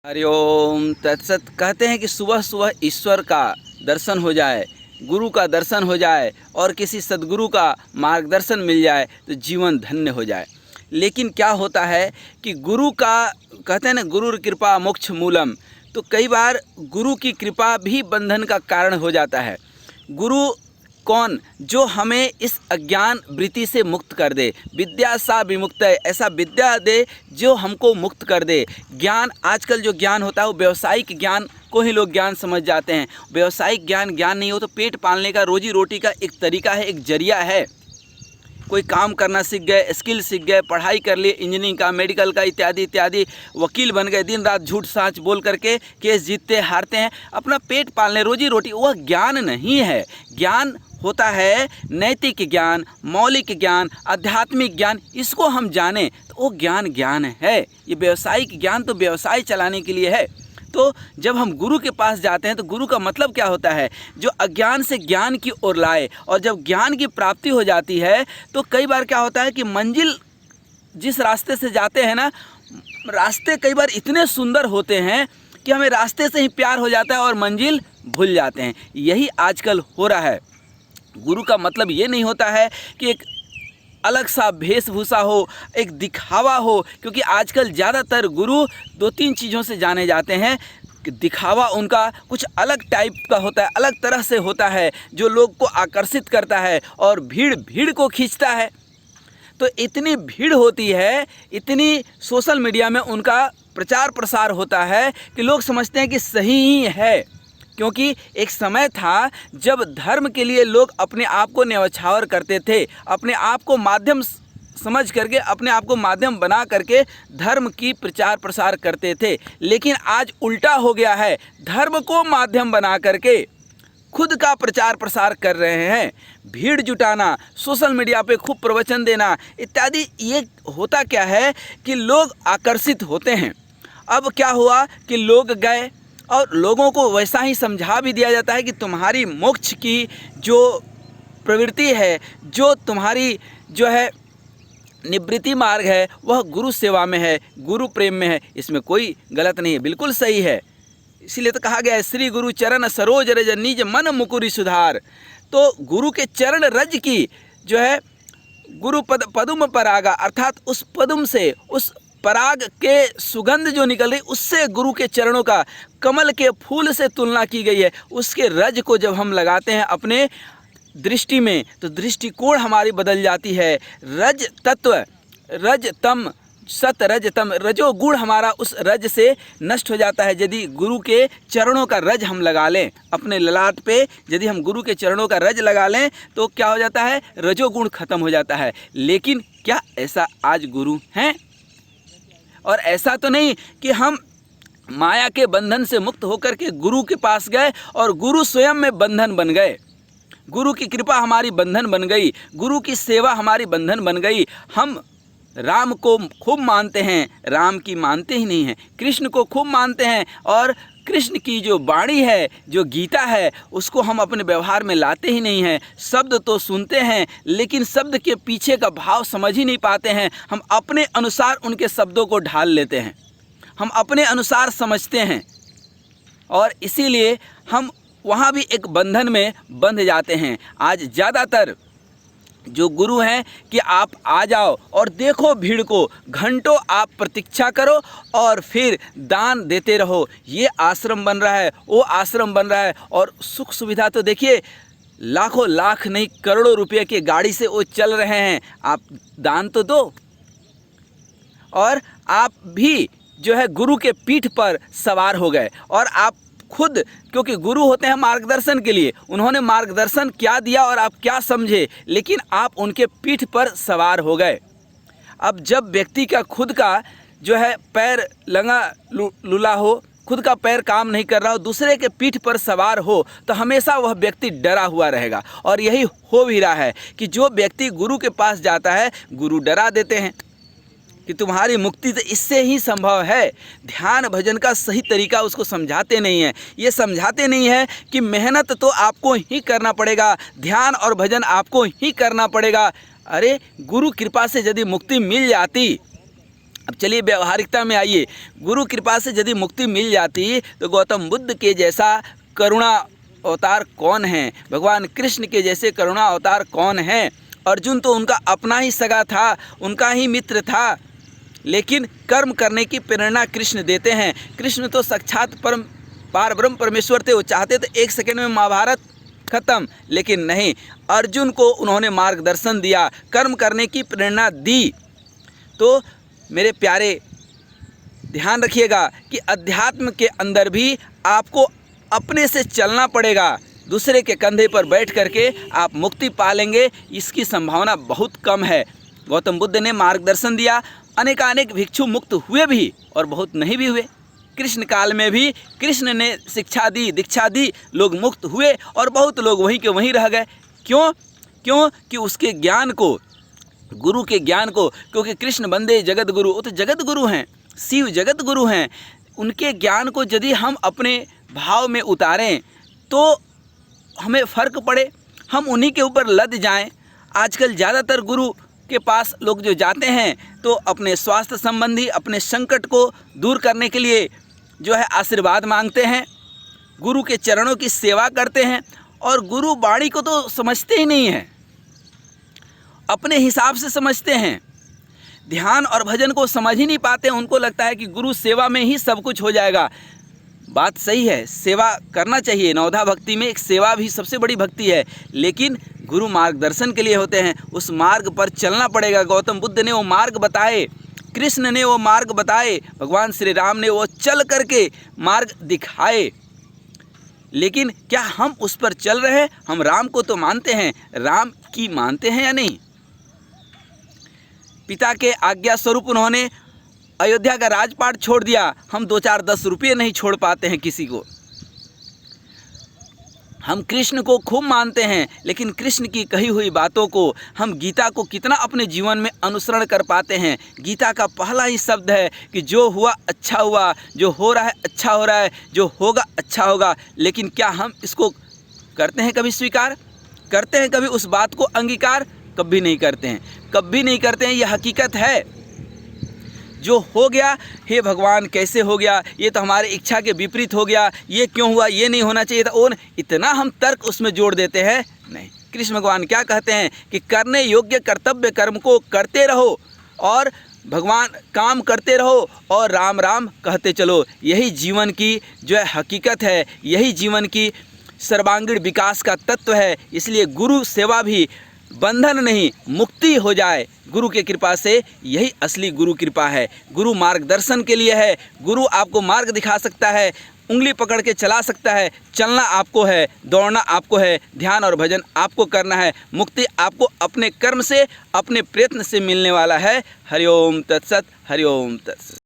हरिओम तत्सत। कहते हैं कि सुबह सुबह ईश्वर का दर्शन हो जाए, गुरु का दर्शन हो जाए और किसी सद्गुरु का मार्गदर्शन मिल जाए तो जीवन धन्य हो जाए। लेकिन क्या होता है कि गुरु का कहते हैं ना, गुरु कृपा मोक्ष मूलम। तो कई बार गुरु की कृपा भी बंधन का कारण हो जाता है। गुरु कौन? जो हमें इस अज्ञान वृत्ति से मुक्त कर दे। विद्या सा विमुक्त है, ऐसा विद्या दे जो हमको मुक्त कर दे। ज्ञान, आजकल जो ज्ञान होता है वो व्यावसायिक ज्ञान को ही लोग ज्ञान समझ जाते हैं। व्यावसायिक ज्ञान ज्ञान नहीं हो, तो पेट पालने का, रोजी रोटी का एक तरीका है, एक जरिया है। कोई काम करना सीख गए, स्किल सीख गए, पढ़ाई कर लिए, इंजीनियरिंग का, मेडिकल का, इत्यादि इत्यादि, वकील बन गए, दिन रात झूठ साँच बोल करके केस जीतते हारते हैं, अपना पेट पालने, रोजी रोटी। वह ज्ञान नहीं है। ज्ञान होता है नैतिक ज्ञान, मौलिक ज्ञान, आध्यात्मिक ज्ञान। इसको हम जानें तो वो ज्ञान ज्ञान है। ये व्यावसायिक ज्ञान तो व्यवसाय चलाने के लिए है। तो जब हम गुरु के पास जाते हैं तो गुरु का मतलब क्या होता है? जो अज्ञान से ज्ञान की ओर लाए। और जब ज्ञान की प्राप्ति हो जाती है तो कई बार क्या होता है कि मंजिल जिस रास्ते से जाते हैं ना, रास्ते कई बार इतने सुंदर होते हैं कि हमें रास्ते से ही प्यार हो जाता है और मंजिल भूल जाते हैं। यही आजकल हो रहा है। गुरु का मतलब ये नहीं होता है कि एक अलग सा वेशभूषा हो, एक दिखावा हो, क्योंकि आजकल ज़्यादातर गुरु दो तीन चीज़ों से जाने जाते हैं कि दिखावा उनका कुछ अलग टाइप का होता है, अलग तरह से होता है, जो लोग को आकर्षित करता है और भीड़ भीड़ को खींचता है। तो इतनी भीड़ होती है, इतनी सोशल मीडिया में उनका प्रचार प्रसार होता है कि लोग समझते हैं कि सही ही है। क्योंकि एक समय था जब धर्म के लिए लोग अपने आप को न्यौछावर करते थे, अपने आप को माध्यम समझ करके, अपने आप को माध्यम बना करके धर्म की प्रचार प्रसार करते थे। लेकिन आज उल्टा हो गया है, धर्म को माध्यम बना करके खुद का प्रचार प्रसार कर रहे हैं। भीड़ जुटाना, सोशल मीडिया पे खूब प्रवचन देना इत्यादि। ये होता क्या है कि लोग आकर्षित होते हैं। अब क्या हुआ कि लोग गए और लोगों को वैसा ही समझा भी दिया जाता है कि तुम्हारी मोक्ष की जो प्रवृत्ति है, जो तुम्हारी जो है निवृत्ति मार्ग है, वह गुरु सेवा में है, गुरु प्रेम में है। इसमें कोई गलत नहीं है, बिल्कुल सही है। इसीलिए तो कहा गया है, श्री गुरु चरण सरोज रज निज मन मुकुरि सुधार। तो गुरु के चरण रज की जो है गुरु पदुम परागा, अर्थात उस पदुम से, उस पराग के सुगंध जो निकल रही, उससे गुरु के चरणों का कमल के फूल से तुलना की गई है। उसके रज को जब हम लगाते हैं अपने दृष्टि में तो दृष्टिकोण हमारी बदल जाती है। रज तत्व, रज तम सत रज तम, रजो गुण हमारा उस रज से नष्ट हो जाता है। यदि गुरु के चरणों का रज हम लगा लें अपने ललाट पे, यदि हम गुरु के चरणों का रज लगा लें तो क्या हो जाता है? रजोगुण खत्म हो जाता है। लेकिन क्या ऐसा आज गुरु हैं? और ऐसा तो नहीं कि हम माया के बंधन से मुक्त होकर के गुरु के पास गए और गुरु स्वयं में बंधन बन गए। गुरु की कृपा हमारी बंधन बन गई, गुरु की सेवा हमारी बंधन बन गई। हम राम को खूब मानते हैं, राम की मानते ही नहीं हैं। कृष्ण को खूब मानते हैं और कृष्ण की जो वाणी है, जो गीता है, उसको हम अपने व्यवहार में लाते ही नहीं हैं। शब्द तो सुनते हैं लेकिन शब्द के पीछे का भाव समझ ही नहीं पाते हैं। हम अपने अनुसार उनके शब्दों को ढाल लेते हैं, हम अपने अनुसार समझते हैं और इसीलिए हम वहाँ भी एक बंधन में बंध जाते हैं। आज ज़्यादातर जो गुरु हैं कि आप आ जाओ और देखो भीड़ को, घंटों आप प्रतीक्षा करो और फिर दान देते रहो। ये आश्रम बन रहा है, वो आश्रम बन रहा है, और सुख सुविधा तो देखिए, लाखों लाख नहीं करोड़ों रुपए की गाड़ी से वो चल रहे हैं। आप दान तो दो। और आप भी जो है गुरु के पीठ पर सवार हो गए और आप खुद, क्योंकि गुरु होते हैं मार्गदर्शन के लिए, उन्होंने मार्गदर्शन क्या दिया और आप क्या समझे, लेकिन आप उनके पीठ पर सवार हो गए। अब जब व्यक्ति का खुद का जो है पैर लंगा लूला हो, खुद का पैर काम नहीं कर रहा हो, दूसरे के पीठ पर सवार हो, तो हमेशा वह व्यक्ति डरा हुआ रहेगा। और यही हो भी रहा है कि जो व्यक्ति गुरु के पास जाता है, गुरु डरा देते हैं कि तुम्हारी मुक्ति तो इससे ही संभव है। ध्यान भजन का सही तरीका उसको समझाते नहीं है। ये समझाते नहीं है कि मेहनत तो आपको ही करना पड़ेगा, ध्यान और भजन आपको ही करना पड़ेगा। अरे गुरु कृपा से यदि मुक्ति मिल जाती, अब चलिए व्यवहारिकता में आइए। गुरु कृपा से यदि मुक्ति मिल जाती तो गौतम बुद्ध के जैसा करुणा अवतार कौन है, भगवान कृष्ण के जैसे करुणा अवतार कौन है। अर्जुन तो उनका अपना ही सगा था, उनका ही मित्र था, लेकिन कर्म करने की प्रेरणा कृष्ण देते हैं। कृष्ण तो साक्षात पार ब्रह्म परमेश्वर थे, वो चाहते थे 1 सेकंड में महाभारत खत्म, लेकिन नहीं, अर्जुन को उन्होंने मार्गदर्शन दिया, कर्म करने की प्रेरणा दी। तो मेरे प्यारे, ध्यान रखिएगा कि अध्यात्म के अंदर भी आपको अपने से चलना पड़ेगा। दूसरे के कंधे पर बैठ करके आप मुक्ति पा लेंगे, इसकी संभावना बहुत कम है। गौतम बुद्ध ने मार्गदर्शन दिया, अनेकानेक भिक्षु मुक्त हुए भी और बहुत नहीं भी हुए। कृष्ण काल में भी कृष्ण ने शिक्षा दी, दीक्षा दी, लोग मुक्त हुए और बहुत लोग वहीं के वहीं रह गए। क्यों कि उसके ज्ञान को, गुरु के ज्ञान को, क्योंकि कृष्ण बंदे जगत गुरु, वो तो जगत गुरु हैं, शिव जगत गुरु हैं। उनके ज्ञान को यदि हम अपने भाव में उतारें तो हमें फ़र्क पड़े, हम उन्हीं के ऊपर लद जाएं। आजकल ज़्यादातर गुरु के पास लोग जो जाते हैं तो अपने स्वास्थ्य संबंधी, अपने संकट को दूर करने के लिए जो है आशीर्वाद मांगते हैं, गुरु के चरणों की सेवा करते हैं, और गुरु वाणी को तो समझते ही नहीं हैं, अपने हिसाब से समझते हैं। ध्यान और भजन को समझ ही नहीं पाते। उनको लगता है कि गुरु सेवा में ही सब कुछ हो जाएगा। बात सही है, सेवा करना चाहिए, नवधा भक्ति में एक सेवा भी सबसे बड़ी भक्ति है, लेकिन गुरु मार्गदर्शन के लिए होते हैं, उस मार्ग पर चलना पड़ेगा। गौतम बुद्ध ने वो मार्ग बताए, कृष्ण ने वो मार्ग बताए, भगवान श्री राम ने वो चल करके मार्ग दिखाए, लेकिन क्या हम उस पर चल रहे हैं? हम राम को तो मानते हैं, राम की मानते हैं या नहीं? पिता के आज्ञा स्वरूप उन्होंने अयोध्या का राजपाट छोड़ दिया। हम 2-4 10 रुपये नहीं छोड़ पाते हैं किसी को। हम कृष्ण को खूब मानते हैं, लेकिन कृष्ण की कही हुई बातों को, हम गीता को कितना अपने जीवन में अनुसरण कर पाते हैं? गीता का पहला ही शब्द है कि जो हुआ अच्छा हुआ, जो हो रहा है अच्छा हो रहा है, जो होगा अच्छा होगा। लेकिन क्या हम इसको करते हैं कभी स्वीकार? करते हैं कभी उस बात को अंगीकार? कभी नहीं करते हैं, कभी नहीं करते हैं। यह हकीकत है। जो हो गया, हे भगवान कैसे हो गया, ये तो हमारी इच्छा के विपरीत हो गया, ये क्यों हुआ, ये नहीं होना चाहिए था, और इतना हम तर्क उसमें जोड़ देते हैं। नहीं, कृष्ण भगवान क्या कहते हैं कि करने योग्य कर्तव्य कर्म को करते रहो और भगवान काम करते रहो और राम राम कहते चलो। यही जीवन की जो है हकीकत है, यही जीवन की सर्वांगीण विकास का तत्व है। इसलिए गुरु सेवा भी बंधन नहीं, मुक्ति हो जाए गुरु के कृपा से, यही असली गुरु कृपा है। गुरु मार्गदर्शन के लिए है, गुरु आपको मार्ग दिखा सकता है, उंगली पकड़ के चला सकता है। चलना आपको है, दौड़ना आपको है, ध्यान और भजन आपको करना है। मुक्ति आपको अपने कर्म से, अपने प्रयत्न से मिलने वाला है। हरिओम तत्सत, हरिओम तत्सत।